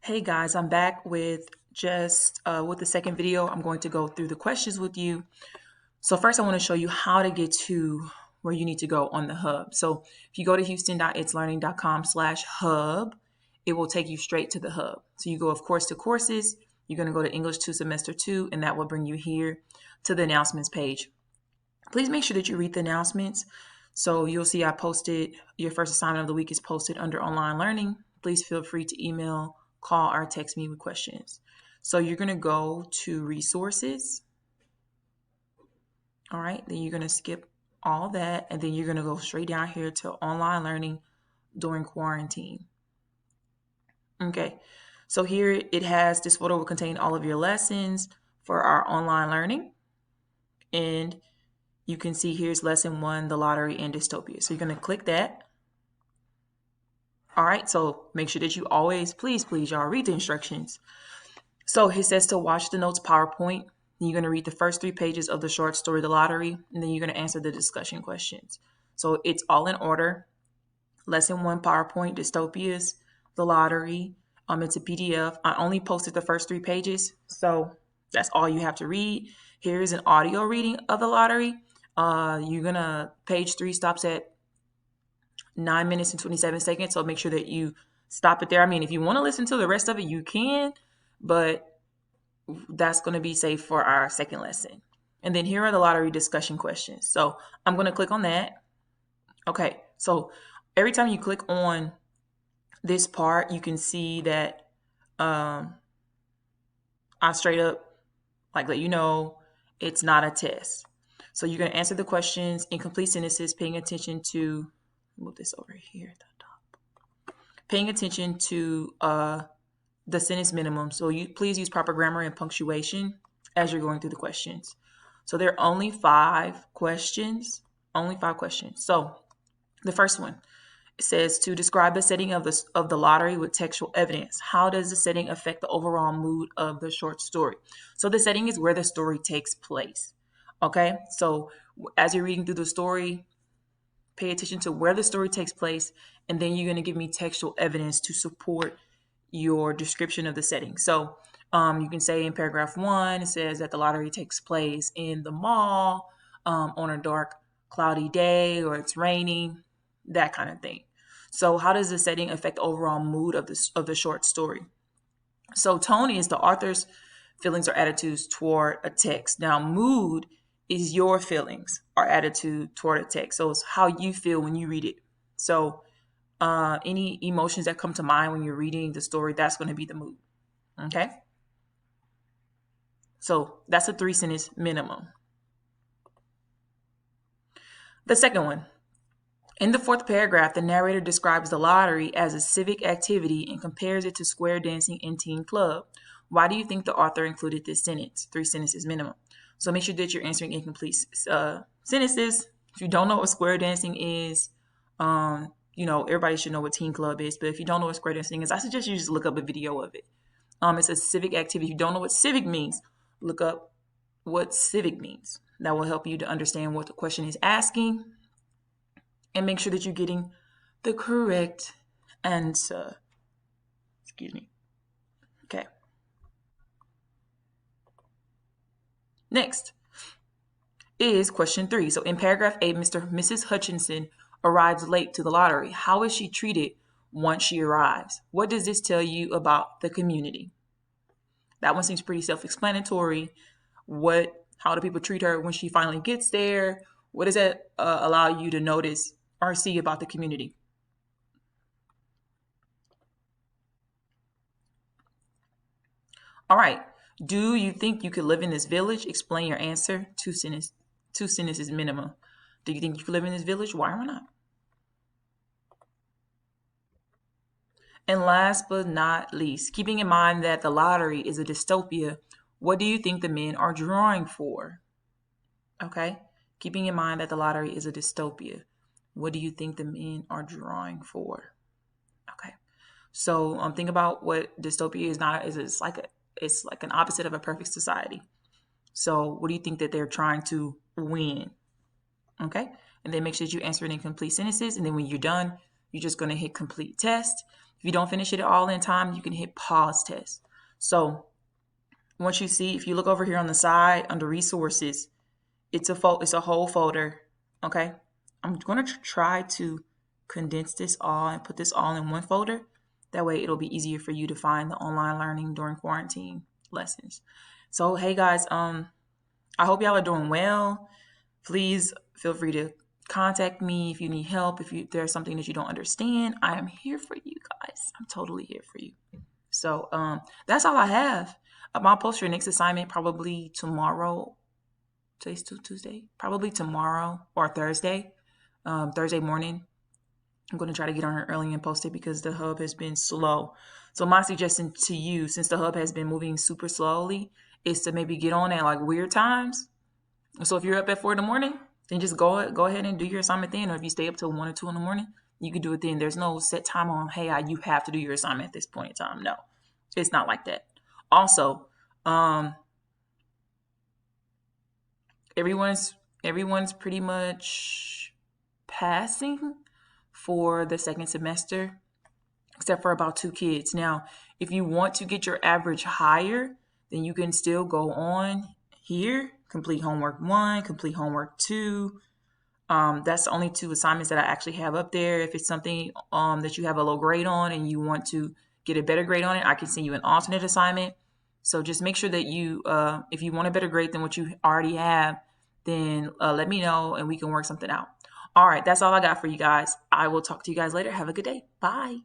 Hey guys, I'm back with with the second video. I'm going to go through the questions with you. So first I want to show you how to get to where you need to go on the hub. So if you go to houston.itslearning.com/hub, it will take you straight to the hub. So you go of course to courses, you're going to go to English 2 semester 2, and that will bring you here to the announcements page. Please make sure that you read the announcements. So you'll see I posted your first assignment of the week is posted under online learning. Please feel free to email, call, or text me with questions. So you're going to go to resources. All right, then you're going to skip all that, and then you're going to go straight down here to online learning during quarantine. Okay, so here it has this photo will contain all of your lessons for our online learning. And you can see here's lesson 1, the lottery and dystopia. So you're going to click that. All right, so make sure that you always, please, y'all read the instructions. So it says to watch the notes PowerPoint. You're going to read the first 3 pages of the short story, The Lottery, and then you're going to answer the discussion questions. So it's all in order. Lesson 1, PowerPoint, dystopias, The Lottery. It's a PDF. I only posted the first 3 pages, so that's all you have to read. Here's an audio reading of The Lottery. Page 3 stops at 9 minutes and 27 seconds. So make sure that you stop it there. I mean, if you want to listen to the rest of it, you can, but that's going to be safe for our second lesson. And then here are the lottery discussion questions. So I'm going to click on that. Okay. So every time you click on this part, you can see that I straight up let you know it's not a test. So you're going to answer the questions in complete sentences, paying attention to, move this over here at the top, paying attention to the sentence minimum. So you please use proper grammar and punctuation as you're going through the questions. So there are only 5 questions, So the first one, it says to describe the setting of the lottery with textual evidence. How does the setting affect the overall mood of the short story? So the setting is where the story takes place. Okay, so as you're reading through the story, pay attention to where the story takes place, and then you're going to give me textual evidence to support your description of the setting. So you can say in paragraph 1, it says that the lottery takes place in the mall on a dark, cloudy day, or it's raining, that kind of thing. So how does the setting affect the overall mood of the short story? So tone is the author's feelings or attitudes toward a text. Now, mood is your feelings or attitude toward a text. So it's how you feel when you read it. So any emotions that come to mind when you're reading the story, that's going to be the mood. Okay? So that's a 3-sentence minimum. The second one. In the 4th paragraph, the narrator describes the lottery as a civic activity and compares it to square dancing and teen club. Why do you think the author included this sentence? 3 sentences minimum. So make sure that you're answering incomplete sentences. If you don't know what square dancing is, everybody should know what teen club is. But if you don't know what square dancing is, I suggest you just look up a video of it. It's a civic activity. If you don't know what civic means, look up what civic means. That will help you to understand what the question is asking. And make sure that you're getting the correct answer. Excuse me. Okay. Next is question 3. So in paragraph 8, Mrs. Hutchinson arrives late to the lottery. How is she treated once she arrives? What does this tell you about the community? That one seems pretty self-explanatory. How do people treat her when she finally gets there? What does that allow you to notice or see about the community? All right. Do you think you could live in this village? Explain your answer. 2 sentences minimum. Do you think you could live in this village? Why or not? And last but not least, keeping in mind that the lottery is a dystopia, what do you think the men are drawing for? Okay. Keeping in mind that the lottery is a dystopia, what do you think the men are drawing for? Okay. So think about what dystopia is not. It's like an opposite of a perfect society. So what do you think that they're trying to win? Okay. And then make sure that you answer it in complete sentences. And then when you're done, you're just going to hit complete test. If you don't finish it all in time, you can hit pause test. So once you see, if you look over here on the side under resources, it's a whole folder. Okay. I'm going to try to condense this all and put this all in one folder. That way it'll be easier for you to find the online learning during quarantine lessons. So, hey guys, I hope y'all are doing well. Please feel free to contact me if you need help. If there's something that you don't understand, I am here for you guys. I'm totally here for you. So that's all I have. I'll post your next assignment probably tomorrow. Today's Tuesday. Probably tomorrow or Thursday. Thursday morning. I'm going to try to get on here early and post it because the hub has been slow. So my suggestion to you, since the hub has been moving super slowly, is to maybe get on at like weird times. So if you're up at 4 in the morning, then just go ahead and do your assignment then. Or if you stay up till 1 or 2 in the morning, you can do it then. There's no set time on, hey, you have to do your assignment at this point in time. No, it's not like that. Also, everyone's pretty much passing for the second semester, except for about 2 kids. Now, if you want to get your average higher, then you can still go on here, complete homework 1, complete homework 2. That's the only 2 assignments that I actually have up there. If it's something that you have a low grade on and you want to get a better grade on it, I can send you an alternate assignment. So just make sure that you, if you want a better grade than what you already have, then let me know and we can work something out. All right, that's all I got for you guys. I will talk to you guys later. Have a good day. Bye.